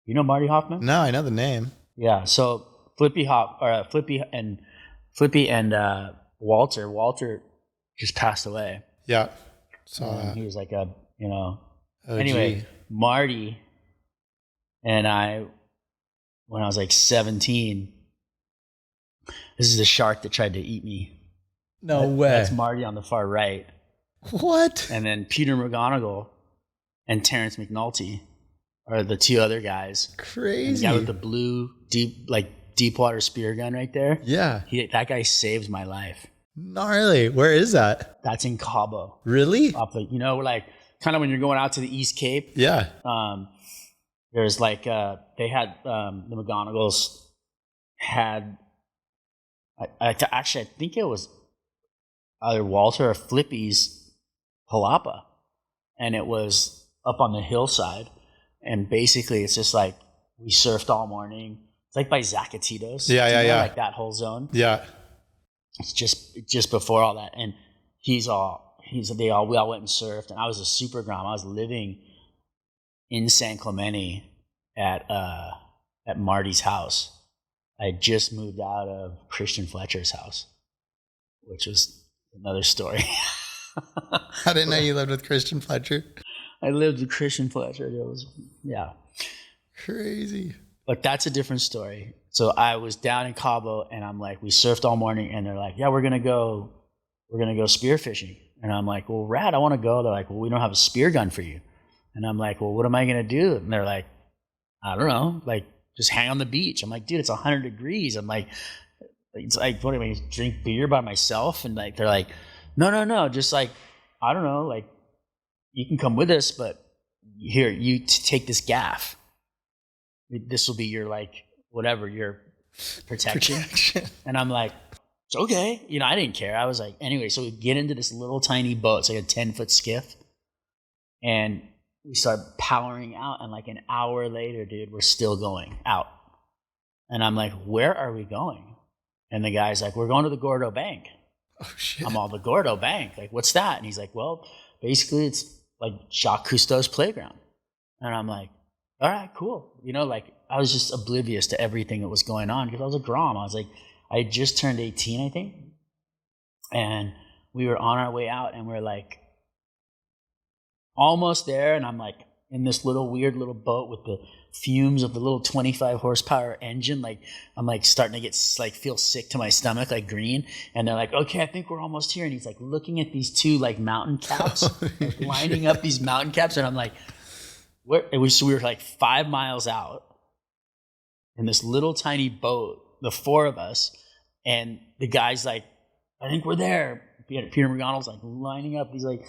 You know Marty Hoffman? No, I know the name. Yeah. So Flippy and Walter. Walter just passed away. Yeah. Saw that. He was like a, OG. Anyway, Marty and I, when I was like 17, this is the shark that tried to eat me. No way. That's Marty on the far right. What? And then Peter McGonigal and Terrence McNulty are the two other guys. Crazy. And the guy with the blue deep water spear gun right there. Yeah. That guy saved my life. Gnarly. Where is that? That's in Cabo. Really? Off the, like kind of when you're going out to the East Cape. Yeah. There's like they had the McGonagals had. I think it was either Walter or Flippy's palapa, and it was up on the hillside, and basically it's just like we surfed all morning. It's like by Zacatitos. Yeah. Like that whole zone. Yeah. It's just before all that, and we all went and surfed, and I was a super grom. I was living in San Clemente at Marty's house. I had just moved out of Christian Fletcher's house, which was another story. I didn't know you lived with Christian Fletcher. I lived with Christian Fletcher. Crazy. But that's a different story. So I was down in Cabo, and I'm like, we surfed all morning, and they're like, yeah, we're gonna go spearfishing. And I'm like, well, rad, I want to go. They're like, well, we don't have a spear gun for you. And I'm like, well, what am I gonna do? And they're like, I don't know, like just hang on the beach. I'm like, dude, it's 100 degrees. I'm like, it's like, what am I, drink beer by myself? And like, they're like, no, just like, I don't know, like you can come with us, but here, you take this gaff. This will be your like whatever your protection. And I'm like, it's okay. I didn't care. I was like, anyway, so we get into this little tiny boat. It's like a 10-foot skiff, and we start powering out, and like an hour later, dude, we're still going out. And I'm like, where are we going? And the guy's like, we're going to the Gordo Bank. Oh shit. I'm all, the Gordo Bank, like what's that? And he's like, well, basically it's like Jacques Cousteau's playground. And I'm like, all right, cool. Like I was just oblivious to everything that was going on because I was a grom. I was like, I had just turned 18, I think. And we were on our way out, and we're like almost there. And I'm like in this weird little boat with the fumes of the little 25 horsepower engine. Like I'm like starting to get feel sick to my stomach, like green. And they're like, okay, I think we're almost here. And he's like looking at these two like mountain caps, like lining up these mountain caps. And I'm like, we were like 5 miles out in this little tiny boat, the four of us, and the guy's like, I think we're there. Peter McGonigal's like lining up. He's like,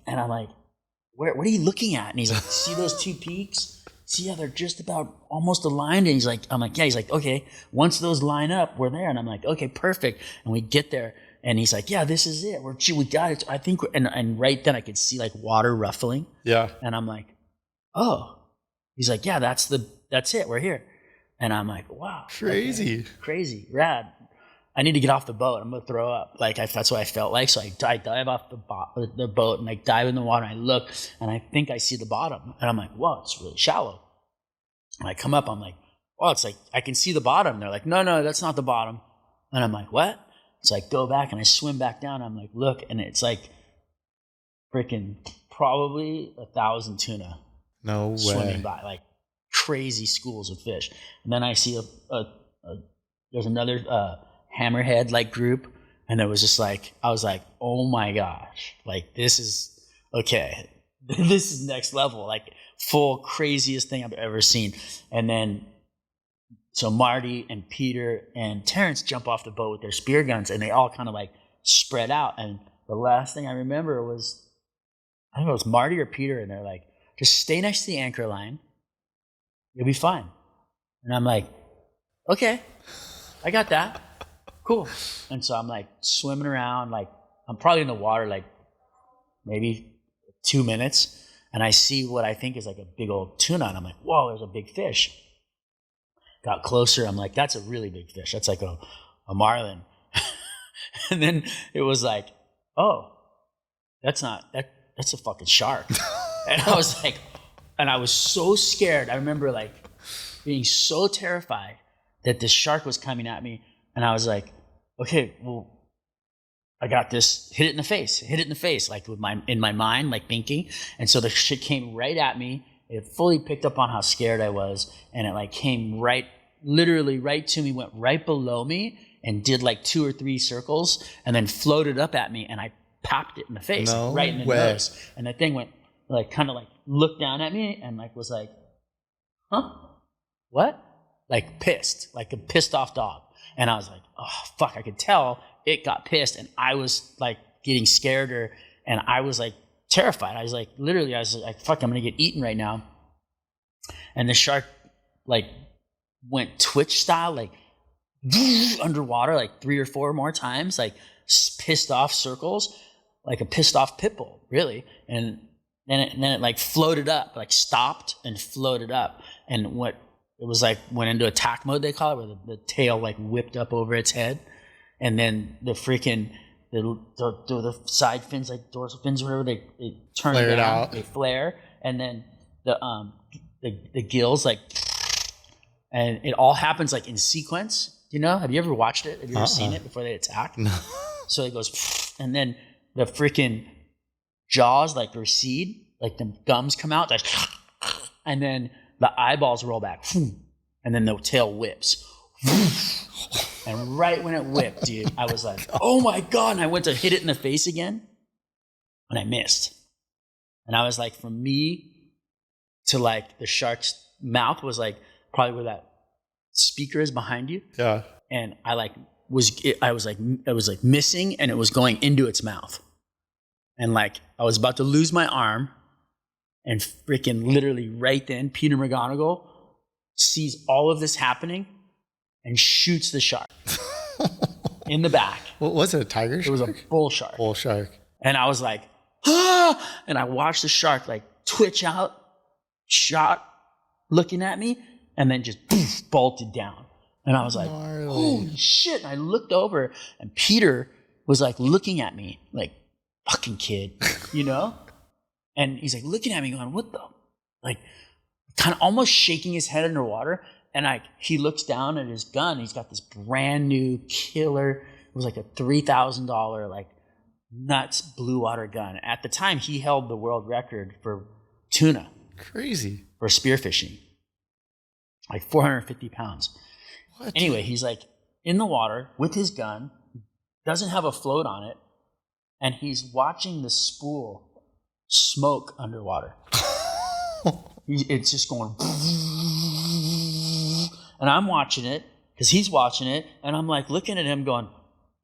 and I'm like, what are you looking at? And he's like, see those two peaks? See how they're just about almost aligned? And I'm like, yeah. He's like, okay, once those line up, we're there. And I'm like, okay, perfect. And we get there, and he's like, yeah, this is it. We got it. I think, and right then I could see like water ruffling. Yeah. And I'm like, oh. He's like, yeah, that's it. We're here. And I'm like, wow. Crazy. Okay, crazy. Rad. I need to get off the boat. I'm going to throw up. Like, that's what I felt like. So I dive off the boat, and like dive in the water, and I look, and I think I see the bottom. And I'm like, whoa, it's really shallow. And I come up, I'm like, oh, it's like, I can see the bottom. And they're like, no, that's not the bottom. And I'm like, what? So I go back, and I swim back down. I'm like, look, and it's like freaking probably 1,000 tuna. No way. Swimming by, like crazy schools of fish. And then I see there's another hammerhead like group, and there was just like, I was like, oh my gosh, like this is okay. This is next level, like full craziest thing I've ever seen. And then so Marty and Peter and Terrence jump off the boat with their spear guns, and they all kind of like spread out. And the last thing I remember was, I think it was Marty or Peter, and they're like, just stay next to the anchor line. You'll be fine. And I'm like, okay, I got that. Cool. And so I'm like swimming around, like I'm probably in the water like maybe 2 minutes, and I see what I think is like a big old tuna, and I'm like, whoa, there's a big fish. Got closer, I'm like, that's a really big fish. That's like a marlin. And then it was like, oh, that's a fucking shark. And I was like, and I was so scared. I remember like being so terrified that this shark was coming at me. And I was like, okay, well, I got this, hit it in the face, like in my mind, like thinking. And so the shit came right at me. It fully picked up on how scared I was. And it like came literally right to me, went right below me and did like 2 or 3 circles and then floated up at me. And I popped it in the face, like, right in the nose. And the thing went like, kind of like looked down at me and like was like, huh? What? Like pissed, like a pissed off dog. And I was like, oh, fuck, I could tell it got pissed. And I was like getting scared and I was like terrified. I was like, literally, I was like, fuck, I'm going to get eaten right now. And the shark like went Twitch style, like underwater, like 3 or 4 more times, like pissed off circles, like a pissed off pit bull, really. And then it like floated up, like stopped and floated up. And it was like went into attack mode, they call it, where the tail like whipped up over its head. And then the freaking, the side fins, like dorsal fins or whatever, they turn down, they flare. And then the gills, like, and it all happens like in sequence. You know, have you ever watched it? Have you ever seen it before they attack? No. So it goes, and then the freaking jaws like recede, like the gums come out, like, and then the eyeballs roll back, and then the tail whips. And right when it whipped, dude, I was like, oh my God. And I went to hit it in the face again, and I missed. And I was like, from me to like the shark's mouth was like probably where that speaker is behind you. Yeah. And I was like missing, and it was going into its mouth. And like I was about to lose my arm, and freaking literally right then, Peter McGonagall sees all of this happening and shoots the shark in the back. What was it, a tiger shark? It was a bull shark. Bull shark. And I was like, ah! And I watched the shark like twitch out, shot, looking at me, and then just poof, bolted down. And I was like, holy shit. And I looked over, and Peter was like looking at me like, fucking kid, you know? And he's like looking at me going, what the? Like kind of almost shaking his head underwater. And he looks down at his gun. He's got this brand new killer. It was like a $3,000 like nuts blue water gun. At the time, he held the world record for tuna. Crazy. For spearfishing. Like 450 pounds. What? Anyway, he's like in the water with his gun, doesn't have a float on it, and he's watching the spool smoke underwater. It's just going, and I'm watching it because he's watching it, and I'm like looking at him going,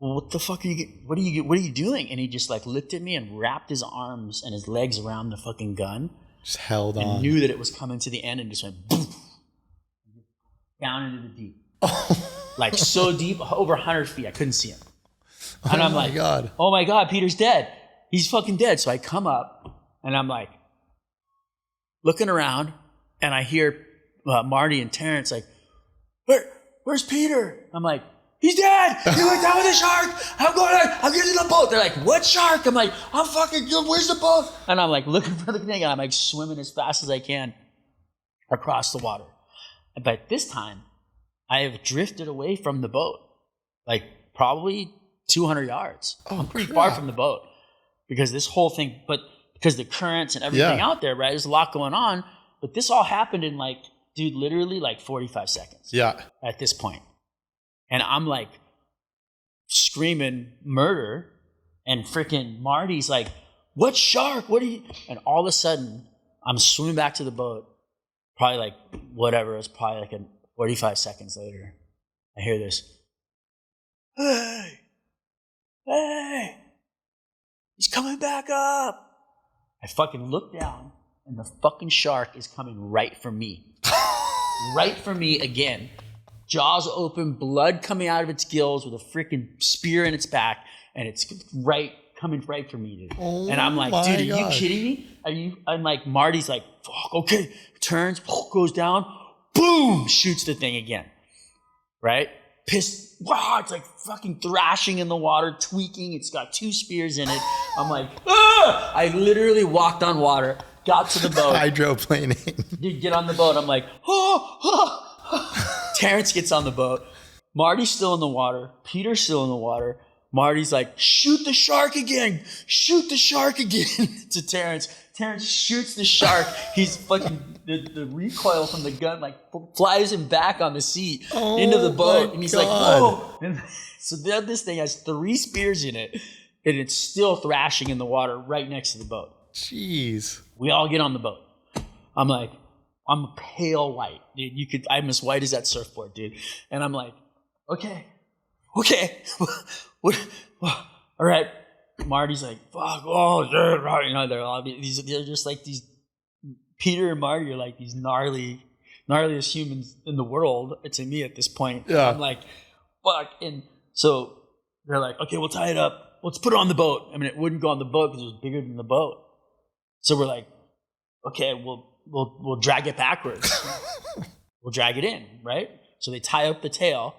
well, what the fuck are you, what are you doing? And he just like looked at me and wrapped his arms and his legs around the fucking gun. Just held on. And knew that it was coming to the end and just went boom, down into the deep. Like so deep, over 100 feet. I couldn't see him. And I'm like, God. Oh my God, Peter's dead. He's fucking dead. So I come up and I'm like looking around, and I hear Marty and Terrence like, where's Peter? I'm like, he's dead. He went down with the shark. I'm getting the boat. They're like, what shark? I'm like, I'm fucking good. Where's the boat? And I'm like looking for the thing, and I'm like swimming as fast as I can across the water. But this time, I have drifted away from the boat, like probably 200 yards. I'm pretty far from the boat because this whole thing, but because the currents and everything out there, right? There's a lot going on, but this all happened in like, dude, literally like 45 seconds. Yeah. At this point. And I'm like screaming murder, and freaking Marty's like, what shark? What are you? And all of a sudden, I'm swimming back to the boat. Probably like whatever, it's probably like 45 seconds later. I hear this. Hey, he's coming back up. I fucking look down, and the fucking shark is coming right for me. Right for me again. Jaws open, blood coming out of its gills with a freaking spear in its back, and it's coming right for me, dude. Oh, and I'm like, dude, are you kidding me? I'm like, Marty's like, fuck, okay. Turns, goes down, boom, shoots the thing again. Right? Pissed, wow, it's like fucking thrashing in the water, tweaking. It's got 2 spears in it. I'm like, ah! I literally walked on water, got to the boat. Hydroplaning. Dude, get on the boat. I'm like, oh, Terrence gets on the boat. Marty's still in the water. Peter's still in the water. Marty's like, shoot the shark again. Shoot the shark again to Terrence. Terrence shoots the shark. He's fucking, the recoil from the gun like flies him back on the seat into the boat. And he's like, whoa. And so this thing has 3 spears in it. And it's still thrashing in the water right next to the boat. Jeez. We all get on the boat. I'm like, I'm pale white, dude. I'm as white as that surfboard, dude. And I'm like, okay. What? All right. Marty's like, fuck, they're just like these, Peter and Marty are like these gnarliest humans in the world to me at this point. Yeah. I'm like, fuck. And so they're like, okay, we'll tie it up. Let's put it on the boat. I mean, it wouldn't go on the boat because it was bigger than the boat. So we're like, okay, we'll drag it backwards. We'll drag it in, right? So they tie up the tail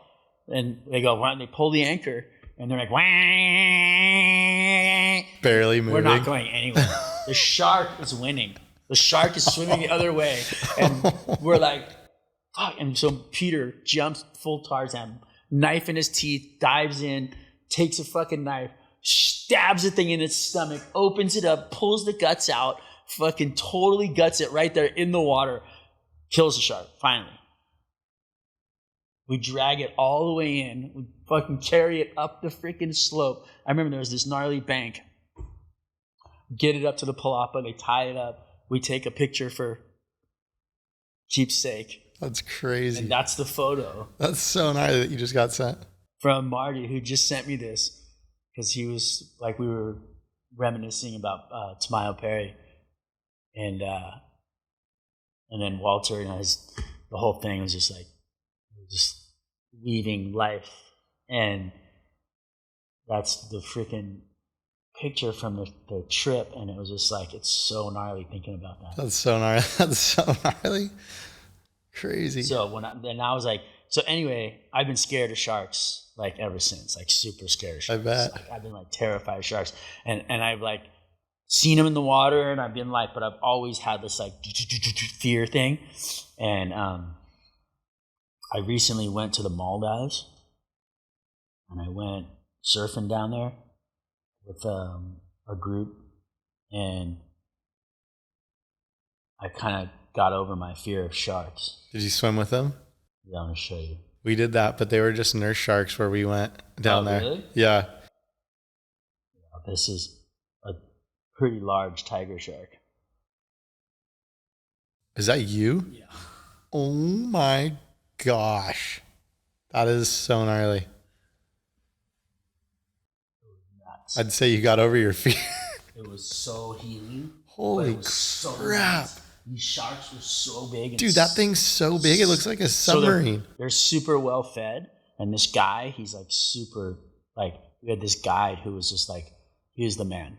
and they go, and they pull the anchor and they're like, wah, barely moving. We're not going anywhere. The shark is winning. The shark is swimming the other way. And we're like, fuck. And so Peter jumps full Tarzan, knife in his teeth, dives in, takes a fucking knife, stabs the thing in its stomach, opens it up, pulls the guts out, fucking totally guts it right there in the water, kills the shark, finally. We drag it all the way in. We fucking carry it up the freaking slope. I remember there was this gnarly bank. Get it up to the palapa. They tie it up. We take a picture for keepsake. That's crazy. And that's the photo. That's so gnarly that you just got sent. From Marty, who just sent me this. Because he was, like, we were reminiscing about Tamayo Perry. And then Walter, the whole thing was just like, just weaving life. And that's the freaking picture from the trip. And it was just like, it's so gnarly thinking about that. That's so gnarly. That's so gnarly. Crazy. So then I was like, so anyway, I've been scared of sharks like ever since, like super scared of sharks. I bet. I've been like terrified of sharks. And I've like seen them in the water and I've been like, but I've always had this like fear thing. And I recently went to the Maldives and I went surfing down there with a group, and I kind of got over my fear of sharks. Did you swim with them? Yeah, I'm gonna show you. We did that, but they were just nurse sharks where we went down there. Really? Yeah. This is a pretty large tiger shark. Is that you? Yeah. Oh my gosh. That is so gnarly. Nuts. I'd say you got over your fear. It was so healing. Holy so crap. nuts. These sharks were so big. And Dude, that thing's so big. It looks like a submarine. So they're super well fed. And this guy, he's like super, like, we had this guide who was just like, he was the man.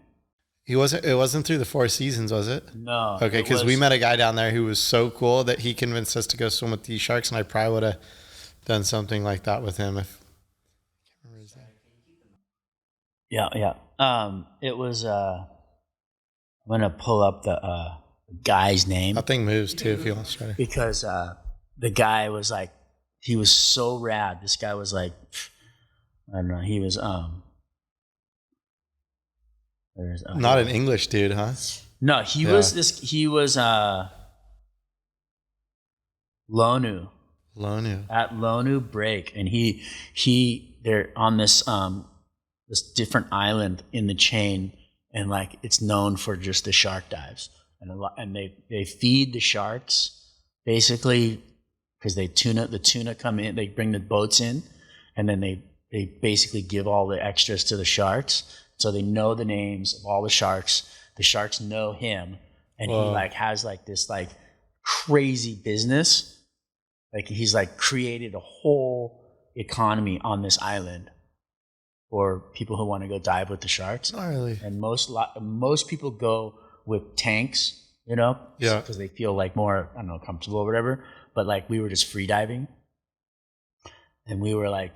It wasn't through the Four Seasons, was it? No. Okay, because we met a guy down there who was so cool that he convinced us to go swim with these sharks, and I probably would have done something like that with him if I can't remember his name. Yeah. It was I'm gonna pull up the guy's name. That thing moves too if you want to try to. Because the guy was like, he was so rad. This guy was like, I don't know, he was Not an English dude, huh? No, he was Lonu. At Lonu Break. And they're on this different island in the chain, and like it's known for just the shark dives. And they feed the sharks basically because the tuna come in, they bring the boats in, and then they basically give all the extras to the sharks. So they know the names of all the sharks. The sharks know him, and he like has like this like crazy business. Like he's like created a whole economy on this island for people who want to go dive with the sharks. Gnarly. And most people go with tanks, yeah, because they feel like more, I don't know, comfortable or whatever. But like we were just free diving, and we were like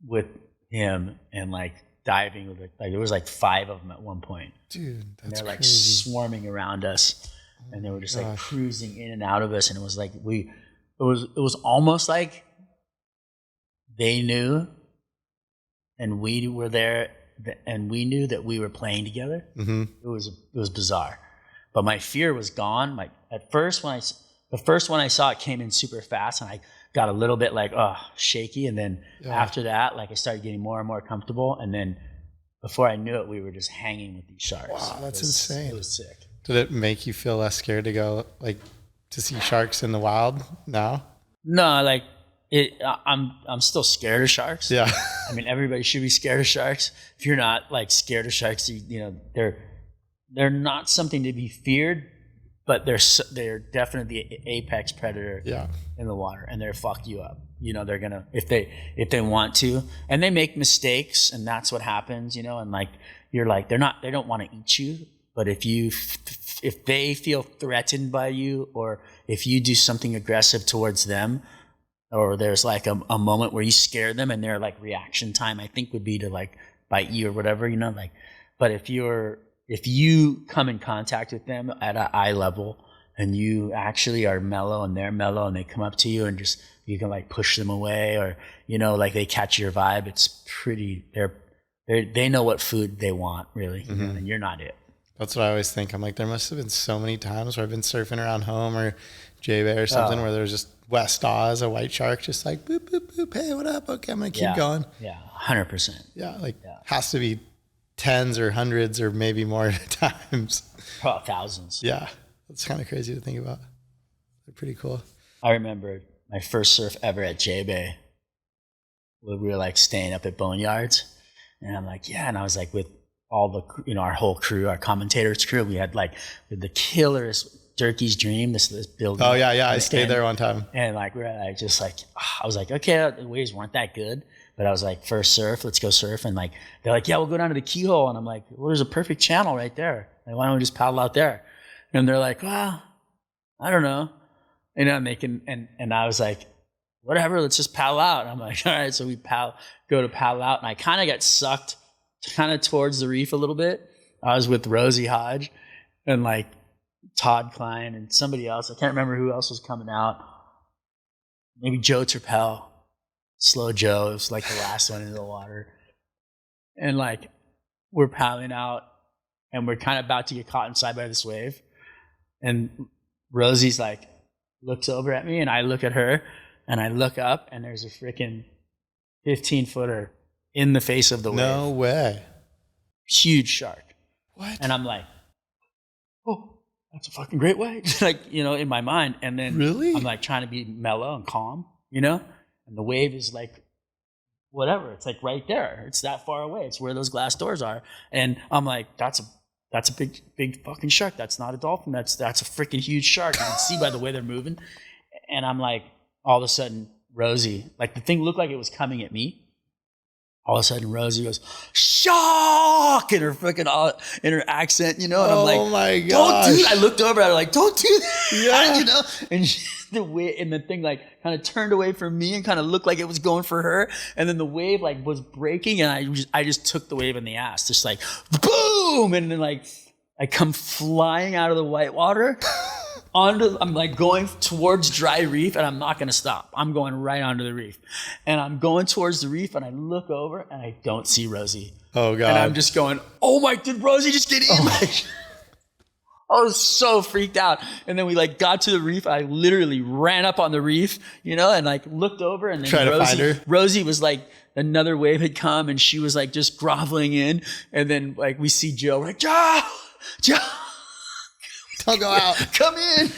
with him and like diving with like there was like 5 of them at one point. Dude, that's and they're like crazy. swarming around us, and they were just like cruising in and out of us, and it was like it was almost like they knew, and we were there, and we knew that we were playing together. Mm-hmm. It was bizarre, but my fear was gone. At first the first one I saw, it came in super fast, and I got a little bit like shaky, and then after that, like I started getting more and more comfortable, and then before I knew it, we were just hanging with these sharks. Wow, that's insane. It was sick. Did it make you feel less scared to go like to see sharks in the wild now? No, like I'm still scared of sharks. Yeah. I mean, everybody should be scared of sharks. If you're not like scared of sharks, you know, they're not something to be feared, but they're definitely the apex predator in the water, and they're fuck you up. You know, they're gonna if they want to, and they make mistakes, and that's what happens. You know, and like you're like they don't want to eat you, but if they feel threatened by you, or if you do something aggressive towards them, or there's like a moment where you scare them, and their like reaction time, I think, would be to like bite you or whatever. You know, like, but if you come in contact with them at an eye level, and you actually are mellow and they're mellow, and they come up to you and just you can like push them away, or you know, like they catch your vibe, it's pretty. They know what food they want, really, you know, and you're not it. That's what I always think. I'm like, there must have been so many times where I've been surfing around home or J-Bay or something where there's just West Oz, a white shark, just like boop boop boop. Hey, what up? Okay, I'm gonna keep going. Yeah, 100%. Yeah, like has to be tens or hundreds or maybe more times. Probably thousands. Yeah, that's kind of crazy to think about. They're pretty cool. I remember my first surf ever at J-Bay. We were like staying up at Boneyards, and I'm like, and I was like with all the, you know, our whole crew, our commentators crew. We had like the killers, Durkee's Dream, this building. Oh yeah, I stayed there one time. And like we're like just like I was like, okay, the waves weren't that good. But I was like, first surf, let's go surf. And like, they're like, yeah, we'll go down to the keyhole. And I'm like, well, there's a perfect channel right there. Like, why don't we just paddle out there? And they're like, well, I don't know. And I'm making, and I was like, whatever, let's just paddle out. And I'm like, all right. So we go to paddle out. And I kind of got sucked kind of towards the reef a little bit. I was with Rosie Hodge and like Todd Klein and somebody else. I can't remember who else was coming out. Maybe Joe Turpel. Slow Joe. It was like the last one into the water. And like we're paddling out and we're kind of about to get caught inside by this wave. And Rosie's like looks over at me and I look at her and I look up and there's a freaking 15-footer in the face of the wave. No way. Huge shark. What? And I'm like, oh, that's a fucking great wave. Like, you know, in my mind. And then really? I'm like trying to be mellow and calm, you know? And the wave is like, whatever. It's like right there. It's that far away. It's where those glass doors are. And I'm like, that's a big fucking shark. That's not a dolphin. That's a freaking huge shark. You can see by the way they're moving. And I'm like, all of a sudden, Rosie, like the thing looked like it was coming at me. All of a sudden, Rosie goes, "Shock!" in her freaking in her accent, you know. And I'm like, "Oh my god!" Don't do that. I looked over at her like, "Don't do that," yeah. You know. And the thing like kind of turned away from me and kind of looked like it was going for her. And then the wave like was breaking, and I just took the wave in the ass, just like boom, and then like I come flying out of the white water. I'm like going towards dry reef and I'm not going to stop. I'm going right onto the reef and I'm going towards the reef and I look over and I don't see Rosie. Oh God. And I'm just going, oh my, did Rosie just get in? I was so freaked out. And then we like got to the reef. I literally ran up on the reef, you know, and like looked over and then Rosie was like, another wave had come and she was like just groveling in. And then like we see Joe, we're like, Joe. Don't go out. Come in.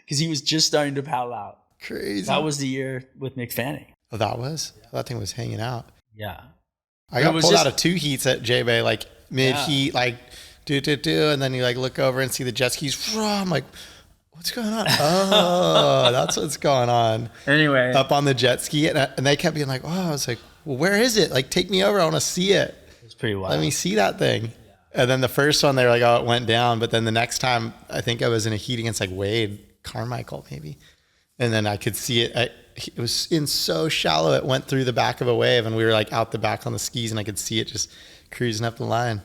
Because he was just starting to paddle out. Crazy. That was the year with Mick Fanning. Oh, that was? That thing was hanging out. Yeah. I got pulled out of 2 heats at J-Bay, like mid-heat, like do. And then you like look over and see the jet skis. I'm like, what's going on? Oh, that's what's going on. Anyway. Up on the jet ski. And they kept being like, oh, I was like, well, where is it? Like, take me over. I want to see it. It's pretty wild. Let me see that thing. And then the first one, they were like, oh, it went down. But then the next time, I think I was in a heat against like Wade Carmichael, maybe. And then I could see it. It was in so shallow, it went through the back of a wave. And we were like out the back on the skis and I could see it just cruising up the line.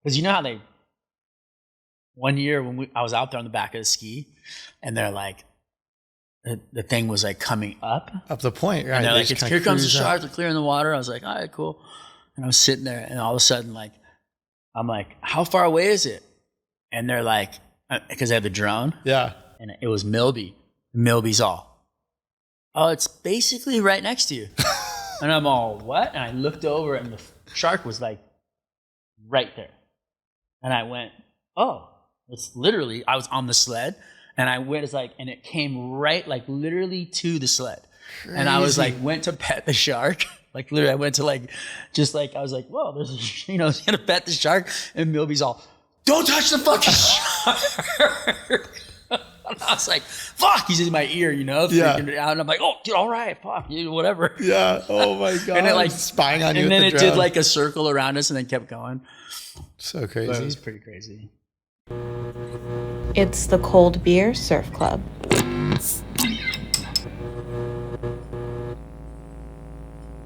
Because you know how one year when I was out there on the back of the ski and they're like, the thing was like coming up. Up the point, right? And they're They like, just kinda here comes the cruise up. shark, they're clearing the water. I was like, all right, cool. And I was sitting there, and all of a sudden, like, I'm like, how far away is it? And they're like, because they had the drone, Yeah. and it was Milby. Milby's all, oh, it's basically right next to you. And I'm all, what? And I looked over, and the shark was like right there. And I went, oh, it's literally, I was on the sled, and I went, and it came right, like literally to the sled. Crazy. And I was like, went to pet the shark. Like literally, I went to I was like, whoa, there's he's gonna pet the shark, and Milby's all, don't touch the fucking shark. And I was like, fuck, he's in my ear, freaking out. And I'm like, oh, dude, all right, fuck, whatever. Yeah. Oh my God. And it like spying on you. And with then the it drone. did like a circle around us and then kept going. So crazy. But it was pretty crazy. It's the Cold Beer Surf Club.